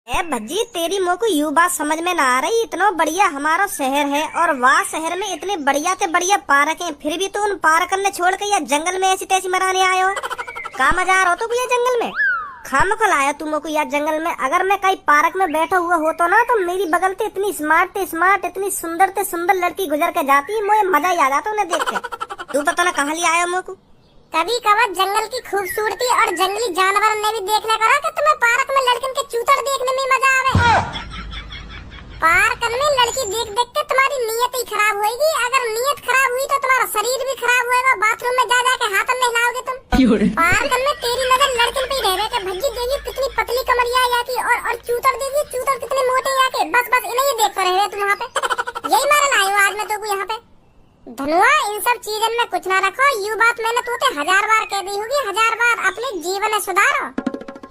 ए भज्जी, तेरी मुँह को यू बात समझ में ना आ रही। इतना बढ़िया हमारा शहर है और वहाँ शहर में इतने बढ़िया से बढ़िया पार्क हैं, फिर भी तू उन पार्क ने छोड़ के या जंगल में ऐसी तैसी मराने आए हो। कहाँ मजा आ रहा हो तू ये जंगल में? खामखल आया तुम को यार जंगल में। अगर मैं कहीं पार्क में बैठा हुआ होता ना तो मेरी बगल से इतनी स्मार्ट इतनी सुंदर लड़की गुजर के जाती, मुझे मजा ही आ जाता उन्हें देख के। तू पता ना कहाँ ले आया मुँह को। कभी कभार जंगल की खूबसूरती और जंगली जानवर ने भी देखने करा कि तुम्हें पार्क में लड़कियों के चूतर देखने में मजा आवे। पार्क में लड़की देख देख के तुम्हारी नीयत ही खराब होगी। अगर नीयत खराब हुई तो तुम्हारा शरीर भी खराब होगा। बाथरूम में जा के हाथ में हिलाओगे तुम। पार्क में तेरी नजर लड़कियों पे ही रह के भज्जी देगी कितनी पतली कमरिया आती और चूतर देगी चूतर कितने मोटे आके। बस इन्हें ही देखते रहे तुम वहाँ पे। यही मारन आए हो आज मैं तो यहाँ पे। धनुआ, इन सब चीजों में कुछ ना रखो। यू बात मैंने तोते 1000 बार कह दी होगी, 1000 बार। अपने जीवन सुधारो।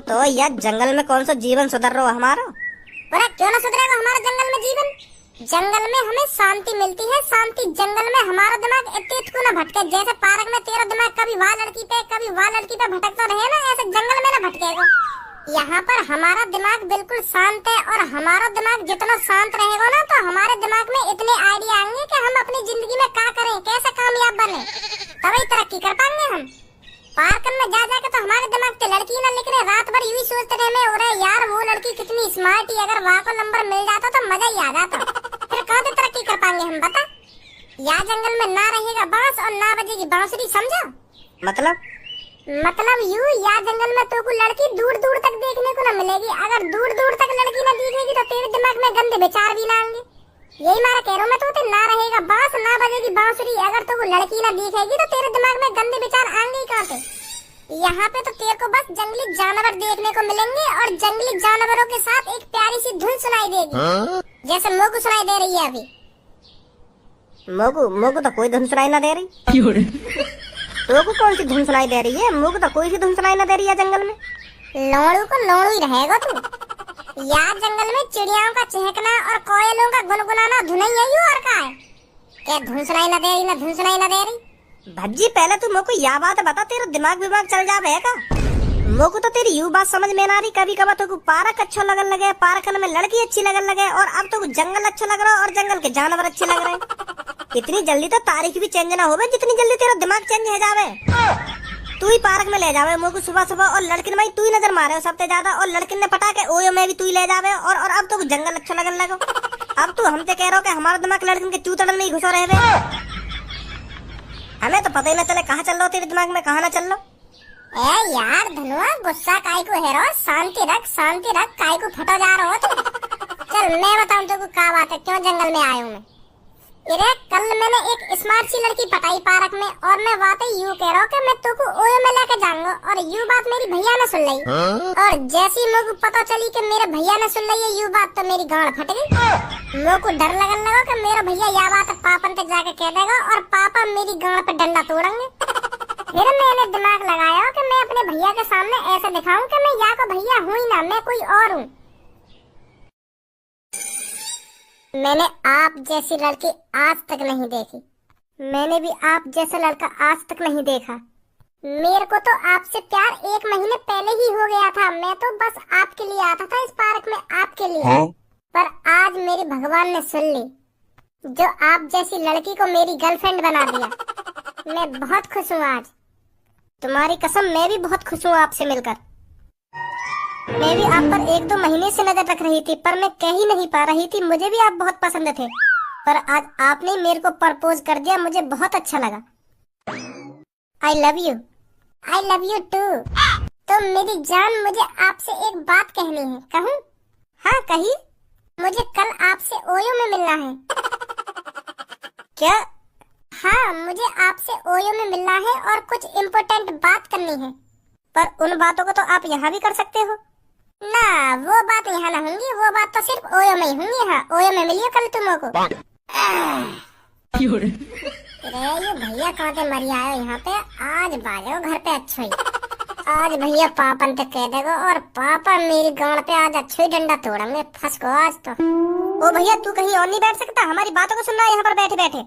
तो यार जंगल में कौन सा जीवन सुधर रहा हमारा? अरे क्यों ना सुधरेगा हमारा जंगल में जीवन? जंगल में हमें शांति मिलती है, शांति। जंगल में हमारा दिमाग इतने को ना भटके। जैसे पार्क में तेरा दिमाग कभी वहाँ लड़की पे कभी वहाँ लड़की पे भटकता रहे ना, ऐसे जंगल में ना भटकेगा। यहाँ पर हमारा दिमाग बिल्कुल शांत है और हमारा दिमाग जितना शांत रहेगा ना तो हमारे दिमाग में इतने आइडिया आएंगे कि हम अपनी जिंदगी में क्या करें, कैसे कामयाब बने, तभी तरक्की कर पाएंगे हम। पार्क में जा के तो हमारे दिमाग से लड़की ना निकले, रात भर यूं ही सोचते रहे मैं, अरे यार वो लड़की कितनी स्मार्ट है, अगर वहाँ को नंबर मिल जाता तो मजा ही आ जाता। फिर कहाँ से तरक्की कर पाएंगे हम बता? यहाँ जंगल में ना रहेगा बांस और ना बजेगी बांसुरी, समझा? मतलब यूं या जंगल में तो कोई लड़की दूर दूर तक देखने को न मिलेगी। अगर दूर दूर तक लड़की न दिखेगी तो तेरे दिमाग में गंदे विचार भी ना आएंगे। यही मारा कह रहा हूं मैं तो, ना रहेगा बांस ना बजेगी बांसुरी। अगर तो कोई लड़की न दिखेगी तो तेरे दिमाग में गंदे विचार आएंगे ही कहां से? यहाँ पे तो तेरे को बस जंगली जानवर देखने को मिलेंगे और जंगली जानवरों के साथ एक प्यारी सी धुन सुनाई देगी, जैसे मोगू सुनाई दे रही है अभी। मोगू तो कोई धुन सुनाई ना दे रही। तो को कौन सी धुन सुनाई दे रही है? मुझे तो कोई सी धुन सुनाई ना दे रही है जंगल में। लोड़ू को लोड़ू ही रहेगा तू। यार जंगल में चिड़ियाओं का चहकना और कोयलों का गुनगुनाना धुन ही है और का है? क्या धुन सुनाई ना दे रही ना धुन सुनाई ना दे रही? भज्जी पहले तू मुझको यह बात बता, तेरा दिमाग चल जावे का? मुझको तो तेरी यू बात समझ में ना रही। कभी कभार तो पार्क अच्छा लगन लगे, पार्क में लड़की अच्छी लगन लगे, और अब तो जंगल अच्छा लग रहा है और जंगल के जानवर अच्छे लग रहे हैं। इतनी जल्दी तो तारीख भी चेंज ना होवे जितनी जल्दी तेरा दिमाग चेंज हो जावे। तू ही पार्क में ले जावे मुझको सुबह सुबह, और लड़किन में तू ही नजर मारे हो सबसे ज्यादा, और लड़किन ने पटा के ओयो में भी तू ही ले जावे। और अब तो जंगल अच्छा लगन लगो। अब तू हमसे कह रहा हो कि हमारा दिमाग लड़किन के चूतड़न में ही घुसो रहे। हमें तो पता ही ना चले कहाँ चल रहा हो तेरे दिमाग में, कहाँ ना चल रहा। ए यार धनुआ, गुस्सा काय को है रो? शांति रख, काय को फटो जा रहा हो तू? चल मैं बताऊं तुमको क्या बात है, क्यों जंगल में आया हूँ मैं। अरे कल मैंने एक स्मार्ट सी लड़की पटाई पार्क में, और मैं वाकई यूं कह रहा हूँ कि मैं तुमको ओयो में लेके जाऊंगा। और यू बात मेरी भैया ने सुन ली, और जैसी मुझको पता चली कि मेरे भैया ने सुन ली है यू बात, तो मेरी गांड फट गई। मुझको डर लगने लगा कि मेरा भैया यह बात पापन तक जाके कह देगा और पापा मेरी गांड पे डंडा तोड़ेंगे। फिर मैंने दिमाग लगाया कि मैं अपने भैया के सामने ऐसे दिखाऊं कि मैं या को भैया हूं ही ना, मैं कोई और हूं। मैंने आप जैसी लड़की आज तक नहीं देखी, मैंने भी आप जैसा लड़का आज तक नहीं देखा। मेरे को तो आपसे प्यार 1 महीने पहले ही हो गया था। मैं तो बस आपके लिए आता था इस पार्क में, आपके लिए। पर आज मेरी भगवान ने सुन ली, जो आप जैसी लड़की को मेरी गर्लफ्रेंड बना दिया। मैं बहुत खुश हूँ आज। तुम्हारी कसम मैं भी बहुत खुश हूँ आपसे मिलकर। मैं भी आप पर 1-2 महीने से नजर रख रही थी, पर मैं कह ही नहीं पा रही थी। मुझे भी आप बहुत पसंद थे, पर आज आपने मेरे को प्रपोज कर दिया, मुझे बहुत अच्छा लगा। I love you too. तो मेरी जान, मुझे आपसे एक बात कहनी है, कहूँ? हाँ कही। मुझे कल आपसे ओयो में मिलना है। क्या? हाँ, मुझे आपसे ओयो में मिलना है और कुछ इम्पोर्टेंट बात करनी है। पर उन बातों को तो आप यहाँ भी कर सकते हो ना। वो बात यहाँ ना होंगी, वो बात तो सिर्फ ओयो में ही होंगी। हाँ, ओयो में मिलियो कल तुमको। ये भैया कहाँ से मरी आयो यहाँ पे? आज बाजो घर पे अच्छो ही। आज भैया पापन तक कह देगा और पापा मेरी गांड पे आज अच्छो ही डंडा तोड़ेंगे। फंस को आज तो। ओ भैया, तू कहीं और नहीं बैठ सकता? हमारी बातों को सुनना यहाँ पर बैठे बैठे।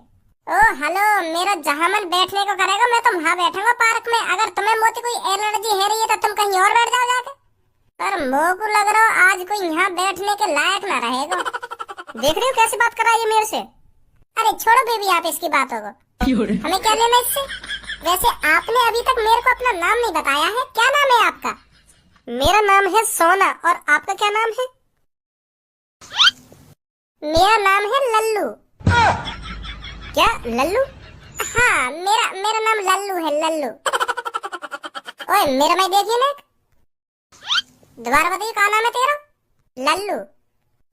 ओ हेलो, मेरा जहाँ मन बैठने को करेगा मैं तो वहाँ बैठूंगा पार्क में। अगर तुम्हें मोती कोई एलर्जी है रही है तो तुम कहीं और बैठ जाओ जाके। पर मोह को लग रहा आज कोई यहाँ बैठने के लायक ना रहेगा। देख रहे हो कैसे बात कर रहा है ये मेरे से। अरे छोड़ो बेबी आप इसकी बातों को, हमें क्या लेना इससे। वैसे आपने अभी तक मेरे को अपना नाम नहीं बताया है, क्या नाम है आपका? मेरा नाम है सोना, और आपका क्या नाम है? मेरा नाम है लल्लू। क्या लल्लू? हाँ मेरा नाम लल्लू है, लल्लू। ओए मेरा मैं देखिए ना, दोबारा बताइए क्या नाम है तेरा? लल्लू।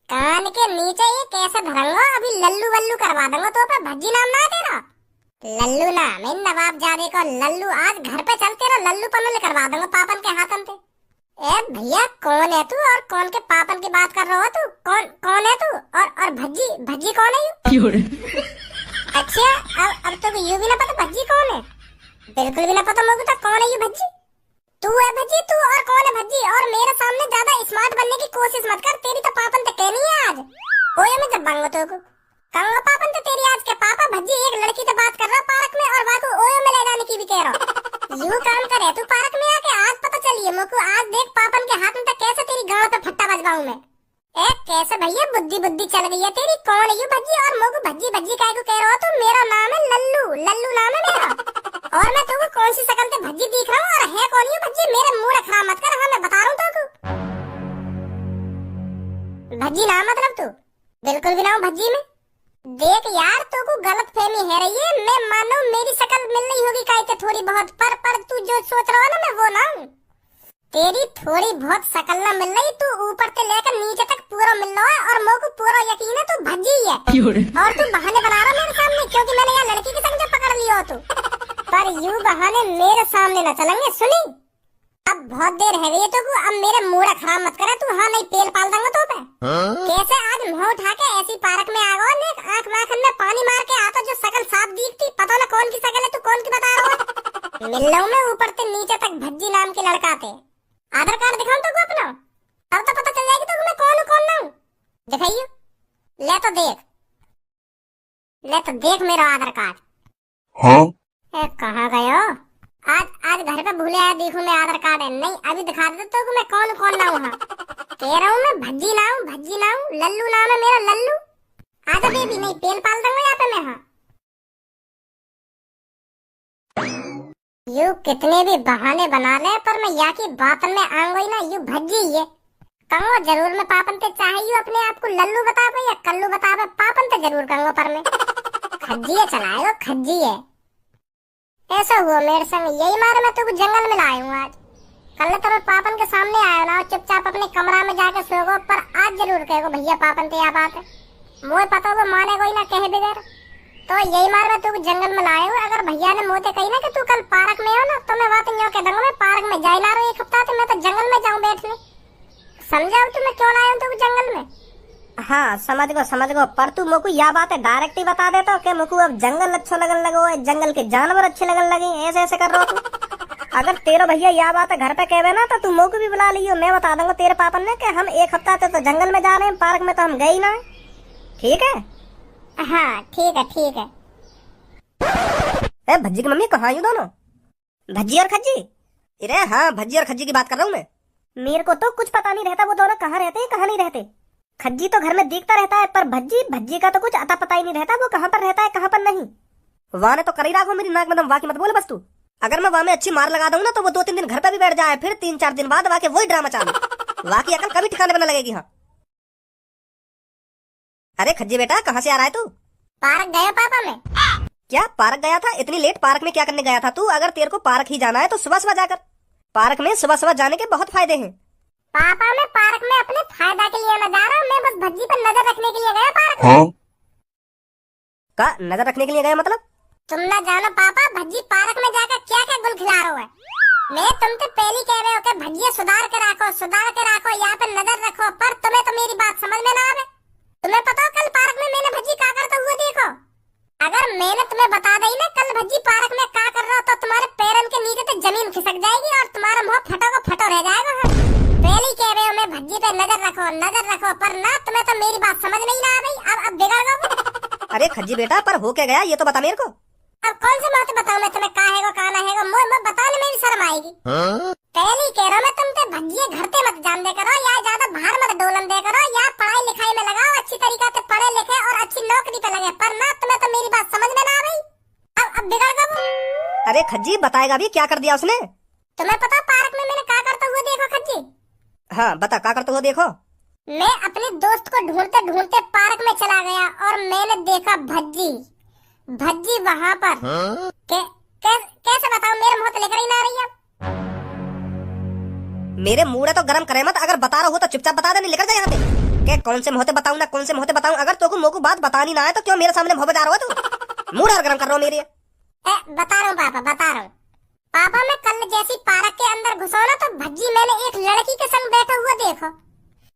कान के नीचे ये कैसे धरंगा, अभी लल्लू वल्लू करवा दूंगा तो पे भज्जी नाम ना है तेरा। लल्लू नाम है नवाब जादे का लल्लू। आज घर पे चल, तेरा लल्लू पनुल करवा दूंगा पापन के हाथन पे। ए भैया कौन है तू और कौन के पापन की बात कर रहा हो तू? कौन है तू? और भज्जी कौन है यू? अच्छा अब तो यू भी ना पता भज्जी कौन है? बिल्कुल भी ना पता मुझे तो कौन है ये भज्जी। तू है भज्जी, तू और कौन है भज्जी? और मेरे सामने ज्यादा स्मार्ट बनने की कोशिश मत कर, तेरी तो पापन तो कहनी है आज। ओए मैं जब बांगो तो को कहूंगा पापन तो तेरी आज के पापा भज्जी एक लड़की से बात कर रहा पार्क में, और वाको ओयो में ले जाने की भी कह रहा। यू काम करे तू पार्क में आके, आज पता चलिए मुझको। आज देख पापन के हाथ में तो कैसे तेरी गांव पे फट्टा बजवाऊं मैं। ए कैसे भैया बुद्धि चल गई है तेरी। कौन है यू भज्जी और मुझको भज्जी काहे को कह रहा हो तू? मेरा नाम है लल्लू, लल्लू नाम है मेरा। और मैं तुमको कौन सी शकल से भज्जी दिख रहा हूँ और है कौन यू भज्जी? मेरे मुंह खराब मत कर, हाँ मैं बता रहा हूँ तुमको। भज्जी नाम मतलब तू? बिल्कुल भी ना हूँ भज्जी में। देख यार तुमको गलत फहमी है रही है। मैं मानो मेरी शक्ल मिल रही होगी काहे थोड़ी बहुत, पर तू जो सोच रहा है ना मैं वो ना हूँ। तेरी थोड़ी बहुत शक्ल ना मिल रही, तू ऊपर से लेकर नीचे तक पूरा मिल रहा है, और मेरे को पूरा यकीन है तू भज्जी ही है। और तू बहाने बना रहा मेरे सामने, क्योंकि मैंने यहाँ लड़की के संग पकड़ लिया हो तू। पर यूं बहाने मेरे सामने न चलेंगे, सुनी? अब बहुत देर है गई तो अब मेरे मूड खराब मत करे तू। हाँ नहीं पेल पाल दूंगा तो पे। कैसे आज मुंह उठा के ऐसी पार्क में आ गया, आंख माखन में पानी मार के आता, जो शक्ल साफ दिखती, पता ना कौन की शक्ल है, तू कौन की बता रहा है? मिल रहा हूँ मैं ऊपर से नीचे तक भज्जी नाम के लड़का थे। आधार कार्ड दिखाऊं तो अपना, तब तो पता चल जाएगी तो मैं कौन हूँ कौन ना हूँ। दिखाइयो, ले तो देख मेरा आधार कार्ड। हाँ कहाँ गयो? आज घर पे भूले आया, देखो मैं आधार कार्ड है नहीं, अभी दिखा दे तो मैं कौन ना हूँ। हाँ कह रहा हूँ मैं भज्जी ना हूँ, लल्लू नाम है मेरा, लल्लू। आजा बेबी, नहीं पेल पाल दूंगा यहाँ पे मैं। हाँ यू कितने भी बहाने बना ले, पर मैं यहाँ की बात में आऊंगी ना, यू भज्जी ही है। कहूँ जरूर मैं पापन ते चाहिए अपने आप को लल्लू बता पे या कल्लू बता पे, पापन ते जरूर कहूँगा, पर मैं खज्जी है चलाएगा, खज्जी है। ऐसा हुआ मेरे संग, यही मारे मैं तुझको जंगल में लाया हूँ आज। कल तो मैं पापन के सामने आया ना, चुपचाप अपने कमरा में जाके सोगो, पर आज जरूर कहेगो भैया पापन ते यह बात है। मुझे पता होगा माने कोई ना कहे बगैर, तो यही मार मैं तुझको जंगल में लाया हूँ। अगर भैया ने मोते कही ना कि तू कल पार्क में हो ना, तो मैं बात यूँ कह दूंगा मैं पार्क में जाए ना रहा एक हफ्ता, तो मैं तो जंगल में जाऊँ बैठने। समझा तू मैं क्यों लाया हूँ तुझको जंगल में? हाँ समझ गो, पर तू मुझको यह बात है डायरेक्ट ही बता देता कि मुझको अब जंगल अच्छा लगन लगो, जंगल के जानवर अच्छे लगन लगे, ऐसे कर रहा तू। अगर तेरा भैया यह बात है घर पे कहवे ना, तो तू मुझको भी बुला लियो, मैं बता दूंगा तेरे पापन ने कि हम एक हफ्ता तो जंगल में जा रहे हैं, पार्क में तो हम गए ही ना। ठीक है? हाँ ठीक है। भज्जी की मम्मी कहाँ यू दोनों? भज्जी और खज्जी? अरे हाँ भज्जी और खज्जी की बात कर रहा हूँ मैं। मेरे को तो कुछ पता नहीं रहता वो दोनों कहाँ रहते हैं कहाँ नहीं रहते। खज्जी तो घर में दिखता रहता है, पर भज्जी का तो कुछ अता पता ही नहीं रहता, वो कहाँ पर रहता है कहाँ पर नहीं। वहाँ ने तो कर ही रखो मेरी नाक में दम, वाकी मत बोले बस तू। अगर मैं वहाँ में अच्छी मार लगा दूँ ना, तो वो 2-3 दिन घर पे भी बैठ जाए, फिर 3-4 दिन बाद वाके वही ड्रामा चालू। वाकी अकल कभी ठिकाने पर न लगेगी। हाँ अरे खज्जी बेटा कहाँ से आ रहा है तू? पार्क गया पापा मैं। क्या पार्क गया था? इतनी लेट पार्क में क्या करने गया था तू? अगर तेरे को पार्क ही जाना है तो सुबह सुबह जाकर। पार्क में सुबह जाने के बहुत फायदे हैं। पापा मैं पार्क में अपने फायदा के लिए न जा रहा हूँ, मैं बस भज्जी पर नजर रखने के लिए गया पार्क में। हाँ का नजर रखने के लिए गया मतलब? तुम ना जानो पापा भज्जी पार्क में जाकर क्या क्या गुल खिला रहा है। मैं तुमसे पहले कह रहे हो कि भज्जी सुधार के रखो, यहाँ पे नजर रखो, पर तुम्हें तो मेरी बात समझ में ना आवे। तुम्हें पता कल पार्क में मैंने भज्जी क्या करता हुआ देखो। अगर मैंने तुम्हें बता दी ना कल भज्जी पार्क में क्या कर रहा, तो तुम्हारे पैरों के नीचे तो जमीन खिसक जाएगी और तुम्हारा मुंह फटो रह जाएगा। पहले कह रहे हो मैं भज्जी पे नजर रखो, पर ना तुम्हें तो मेरी बात समझ नहीं आ गई। अब बिगड़ गए। अरे खज्जी बेटा पर हो क्या गया ये तो बता मेरे को। अब कौन सी बात बताऊं मैं तुम्हें, का हैगा का ना हैगा, मुझे बताने में भी शर्म आएगी। पहले ही कह रहा मैं तुमसे भज्जिए घर पे मत जान दे करो, या ज्यादा बाहर मत डोलन दे करो, या पढ़ाई लिखाई में लगाओ, अच्छी तरीका से पढ़े लिखे और अच्छी नौकरी पे लगे। पर ना, तुम्हें तो मेरी बात समझ में ना आ रही। अब बिगड़ गए। अरे खज्जी बताएगा भी क्या कर दिया उसने? तुम्हें पता पार्क में मैंने क्या करता हुआ देखो खज्जी? हाँ बता, क्या करते हो देखो। मैं अपने दोस्त को ढूंढते ढूंढते पार्क में चला गया और मैंने देखा भज्जी। भज्जी वहाँ पर। कैसे बताओ, मेरे मुंह से लेकर ही ना आ रही है। मेरे मुंह तो गरम करे मत, अगर बता रहा हो तो चुपचाप बता दे, नहीं लेकर जा यहाँ पे। क्या कौन से मुंह से बताऊं ना कौन से मुंह से बताऊं? अगर तो मोको बात बतानी ना है तो क्यों मेरे सामने मुंह बजा रहा हो तू? मुंह गरम कर रहा हो मेरे। बता रहा हूँ पापा, बता रहा हूँ पापा। मैं कल जैसी पार्क के अंदर घुसा ना तो भज्जी मैंने एक लड़की के संग बैठा हुआ देखो।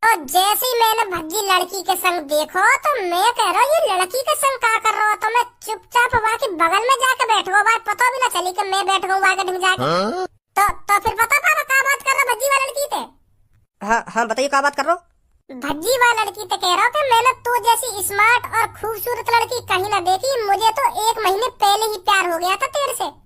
और जैसे ही मैंने भज्जी लड़की के संग देखो तो मैं कह रहा हूँ ये लड़की के संग क्या कर रहा हो? तो मैं चुपचाप वहाँ के बगल में जाके बैठ गया। बात पता भी ना चली कि मैं बैठ गया वहाँ के ढंग जाके। तो फिर पता पापा क्या बात कर रहा भज्जी वाली लड़की थे? हाँ बताइए क्या बात कर रहा हो? भज्जी वाली लड़की तो कह रहा हूँ कि मैंने तो जैसी स्मार्ट और खूबसूरत लड़की कहीं ना देखी। मुझे तो 1 महीने पहले ही प्यार हो गया था तेरे से।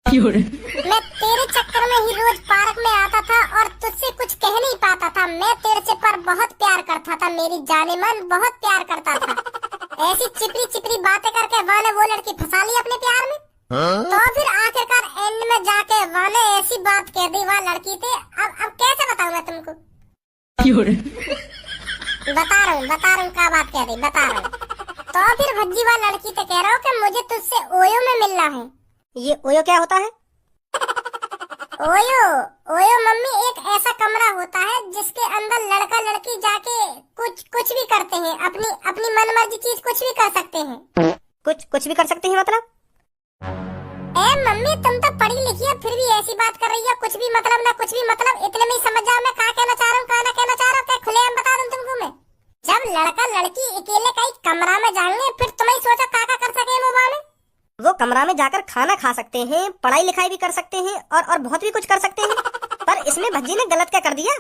मैं तेरे चक्कर में ही रोज पार्क में आता था और तुझसे कुछ कह नहीं पाता था। मैं तेरे से पर बहुत प्यार करता था, मेरी जाने मन बहुत प्यार करता था। ऐसी चिपरी चिपरी बातें करके वाले वो लड़की फंसा ली अपने प्यार में। तो फिर आखिरकार एंड में जाके वाले ऐसी बात कह दी वह लड़की थे। अब कैसे बताऊं मैं तुमको? बता रहा हूँ क्या बात कह दी, बता रहा हूँ। तो फिर भज्जी वाली लड़की तो कह रहा हूँ कि मुझे तुझसे ओयो में मिलना है। ये ओयो क्या होता है? ओयो मम्मी एक ऐसा कमरा होता है जिसके अंदर लड़का लड़की जाके कुछ भी करते हैं, अपनी मनमर्जी चीज कुछ भी कर सकते हैं। कुछ भी कर सकते हैं मतलब? मम्मी तुम तो पढ़ी लिखी है फिर भी ऐसी बात कर रही है। कुछ भी मतलब ना कुछ भी मतलब, इतने में ही समझ जाओ मैं क्या कहना चाह रहा हूँ, क्या ना कहना चाह रहा हूँ। खुलेआम बता दूं तुमको मैं। जब लड़का लड़की अकेले कहीं कमरा में जाएंगे फिर तुम्हें सोचो क्या कर सके मोबाइल में। वो कमरा में जाकर खाना खा सकते हैं, पढ़ाई लिखाई भी कर सकते हैं और बहुत भी कुछ कर सकते हैं। पर इसमें भज्जी ने गलत क्या कर दिया?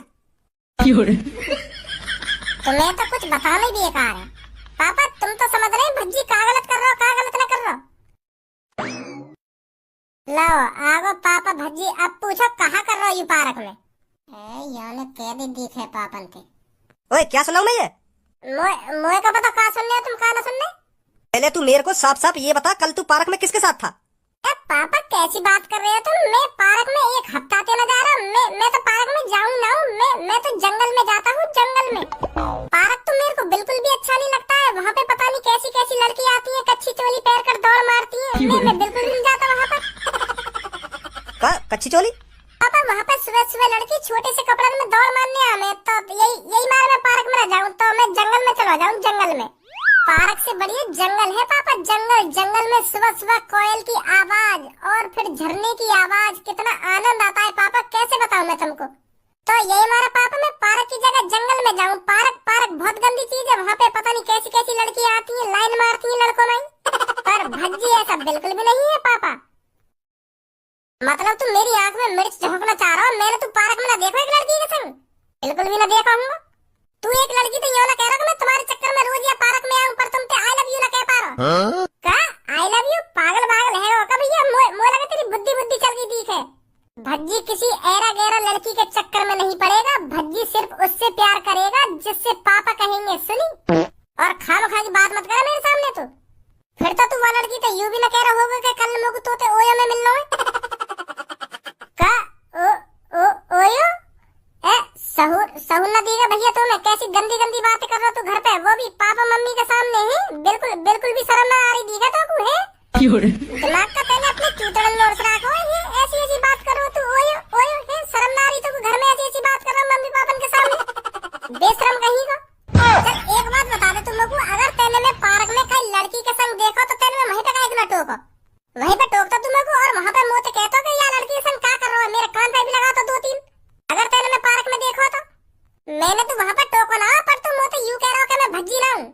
तुम्हें तो कुछ बताना ही बेकार है। पापा तुम तो समझ रहे भज्जी क्या गलत कर रहा हो, क्या गलत ना कर रहा हो। लो आगो पापा भज्जी अब पूछो कहाँ कर रहा हो यू पार्क में? याने कह दी दिख है पापन के। ओए क्या सुनाऊं मैं ये? मोए का पता कहाँ सुन लिया तुम, कहाँ ना सुनने। पहले तू मेरे को साफ साफ ये बता, कल तू पार्क में किसके साथ था? पापा कैसी बात कर रहे हो तुम? मैं पार्क में 1 हफ्ता से न जा रहा। मैं तो पार्क में जाऊं ना हूँ। मैं तो जंगल में जाता हूँ, जंगल में। पार्क तो मेरे को बिल्कुल भी अच्छा नहीं लगता है। वहाँ पे पता नहीं कैसी कैसी लड़की आती है, कच्ची चोली पैर कर दौड़ मारती है। मैं बिल्कुल भी नहीं जाता वहाँ पर। कच्ची चोली? पापा वहाँ पे सुबह सुबह लड़की छोटे से कपड़े में दौड़ मारने आवे तो यही मार मैं पार्क में न जाऊँ तो मैं जंगल में चला जाऊँ। जंगल में पार्क से बढ़िया जंगल है पापा, जंगल। जंगल में सुबह सुबह कोयल की आवाज और फिर झरने की आवाज, कितना आनंद आता है पापा, कैसे बताऊं मैं तुमको। तो यही मारा पापा मैं पार्क की जगह जंगल में जाऊं। पार्क बहुत गंदी चीज है। वहाँ पे पता नहीं कैसी कैसी लड़की आती है, लाइन मारती है लड़कों में। पर भज्जी ऐसा बिल्कुल भी नहीं है पापा। मतलब तुम मेरी आंख में मिर्च झोंकना चाह रहा हो? मैंने तो पार्क में ना देखा एक लड़की के संग, बिल्कुल भी ना देखा हूँ। तू एक लड़की तो यूँ ना कह रहा कि मैं तुम्हारे चक्कर में रोज या पार्क में आऊं, पर तुम पे आई लव यू ना कह पा रहा हो। क्या आई लव यू? पागल है हो का भैया? मोए लगा तेरी बुद्धि चल गई दिख है। भज्जी किसी ऐरा गैरा लड़की के चक्कर में नहीं पड़ेगा। भज्जी सिर्फ उससे प्यार करेगा जिससे पापा कहेंगे सुनी। और खामखा की बात मत कर मेरे सामने। तो फिर तो तू वो लड़की तो यूँ भी ना कह रहा होगा कि कल लोग तोते ओयो में मिलना है। ओयो सहूर न देगा भैया तुम्हें। कैसी गंदी गंदी बातें कर रहा तू घर पे, वो भी पापा मम्मी के सामने है। बिल्कुल भी शर्म ना आ रही दिखा तो तू है। दिमाग का पहले अपने चूतड़न में उड़स रखो है। ऐसी बात कर रहा तू ओयो है। शर्म ना आ रही तो घर में ऐसी बात कर रहा मम्मी पापन के सामने, बेशरम कहीं का। चल एक बात बता दे तुम लोग, अगर तेने में पार्क में कई लड़की के संग देखो तो तेने में वहीं पे इतना टोको, वहीं पे टोकता तुम लोग और वहाँ पे मुँह से कहता कि यार लड़की के संग क्या कर रहा है। मेरे कान पे भी लगा तो 2-3। अगर तेने में पार्क में देखो तो मैंने तो वहाँ पर टोको ना, पर तुम मुझे यूँ कह रहा हो कि मैं भज्जी ना हूँ।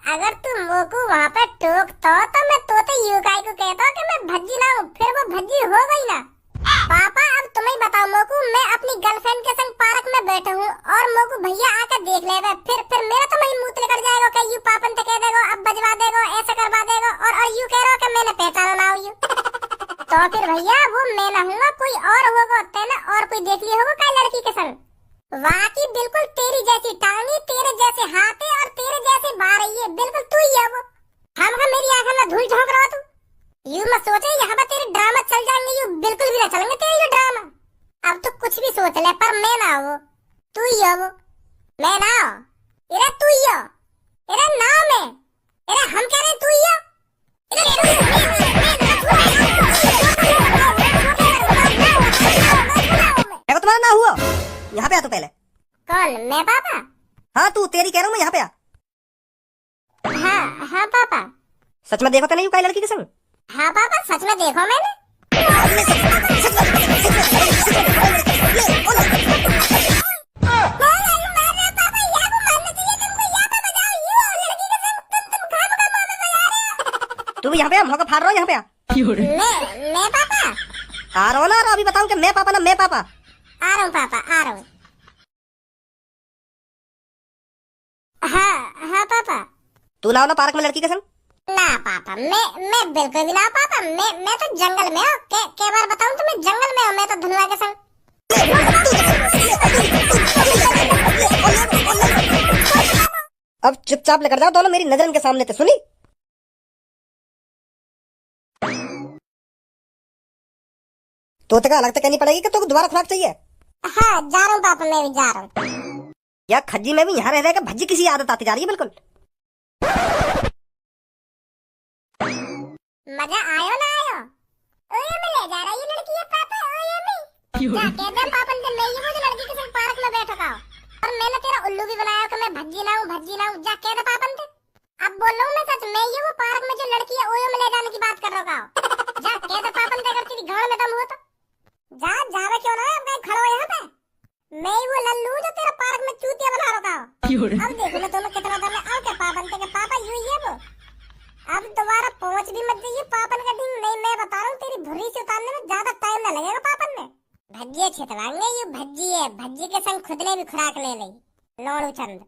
अगर तुम मोको वहाँ पे टोकता तो मैं तोते यूँ काय को कहता कि मैं भज्जी ना हूँ, फिर वो भज्जी हो गई ना। पापा अब तुम ही बताओ मोको, मैं अपनी गर्लफ्रेंड के संग पार्क में बैठा हूँ और मोको भैया आकर देख लेगा, फिर मेरा तो वही मुँह लेकर जाएगा कि यू पापन तो कह देगा अब बजवा देगा, ऐसा करवा देगा और यू कह रहा हो कि मैंने पहचाना ना हो यू। तो तो फिर भैया वो मैं ना हूँ, कोई और होगा तेने और कोई देख लिया होगा क्या लड़की के संग। वाकई बिल्कुल तेरी जैसी टांगी, तेरे जैसे हाथ है और तेरे जैसे बार है, बिल्कुल तू ही है वो। हम मेरी आंखों में धूल झोंक रहा तू। यूं मत सोचे यहाँ पर तेरे ड्रामा चल जाएंगे, यूं बिल्कुल भी ना चलेंगे तेरे ये ड्रामा। अब तो कुछ भी सोच ले पर मैं ना हो, तू ही हो वो, मैं ना हो। इरे तू ही हो, इरे ना मैं, इरे हम कह रहे तू ही हो, इरे तू ही देखो तुम्हारा ना हुआ, यहाँ पे आ तो पहले। कौन, मैं पापा? हाँ तू, तेरी कह रहा हूँ मैं, यहाँ पे आ। हाँ हाँ पापा। सच में देखो तो नहीं लड़की के संग? हाँ पापा सच में देखो मैंने। तू भी यहाँ पे आ, मौका फाड़ रहा हो, यहाँ पे आ। मैं पापा आ रहा हो ना, अभी बताऊँ कि मैं पापा ना मैं पापा। आ रहा हूँ पापा, आ रहा हूँ। हाँ हाँ पापा। तू ना हो ना पार्क में लड़की के संग? ना पापा, मैं बिल्कुल भी ना पापा। मैं तो जंगल में हूँ। के बार बताऊँ तुम्हें, जंगल में हूँ मैं तो धनुआ के संग। अब चुपचाप लेकर जाओ दोनों मेरी नजर के सामने, तो सुनी? तो तक अलग तक कहनी पड़ेगी कि तुमको दोबारा खुराक चाहिए? हाँ जा रहा हूँ पापा, मैं भी जा रहा हूँ। या खज्जी में भी यहाँ रह रहे भज्जी किसी आदत आती जा रही है बिल्कुल। मजा आयो ना आयो? ओए मैं ले जा रहा ये लड़की है पापा, ओए मैं। क्या कहते हैं पापा ने, मैं ये वो जो लड़की के संग पार्क में बैठा था और मैंने तेरा उल्लू भी बनाया कि मैं भज्जी ना हूँ। जा कहते पापा ने। अब बोल रहा हूँ मैं सच, मैं ये वो पार्क में जो लड़की है ओयो में ले जाने की बात कर रहा हूँ। जा कहते पापा ने, अगर तेरी गाड़ में दम हो तो जा, जावे क्यों ना, अब कहीं खड़ो यहाँ पे। मैं ही वो लल्लू जो तेरा पार्क में चूतिया बना रखा हूँ। अब देखो मैं तुम्हें कितना दम है। अब क्या पापा ने कहा, पापा यूं ही है वो। अब दोबारा पहुंच भी मत जाइए पापन का दिन। नहीं मैं बता रहा हूँ, तेरी भुर्री से उतारने में ज्यादा टाइम न लगेगा पापन में। भज्जी छितवाएंगे, ये भज्जी है, भज्जी के संग खुद ने भी खुराक ले ली। लोड़ू चंद।